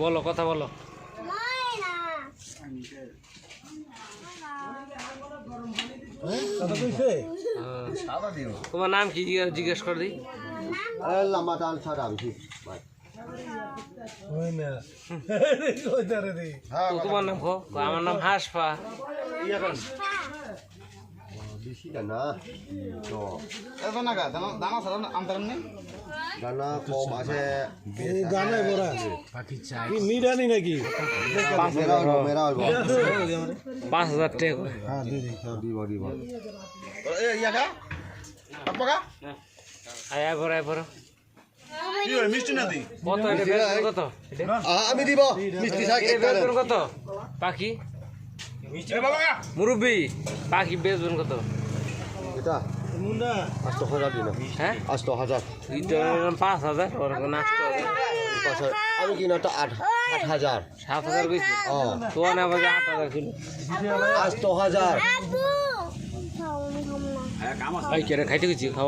বলো কথা বলো। তোমার নাম কি জিজ্ঞেস করে দিই। তোমার নাম কো? আমার নাম হাসপা। দানা কম আছে, দানায় ভরা কি নিরানি নাকি? 5,000 টাকা। হ্যাঁ দিদি দিব আয়া ভরা মিষ্টি না দি কত এটা বেতন কত? আমি দিব মিষ্টি থাক এটা বেতন কত? পাখি মুরব্বি পাখি বেচবেন কত? এটা মুন্ডা 8,000 দিন, হ্যাঁ 8,000 এটা 5,000 ওর নাস্ত আমি কিনা তো 8,000 7,000 কইছি। তো না বাজে 8,000 কিলো 8,000 ভাই কেন খাইতে গেছি খাওয়া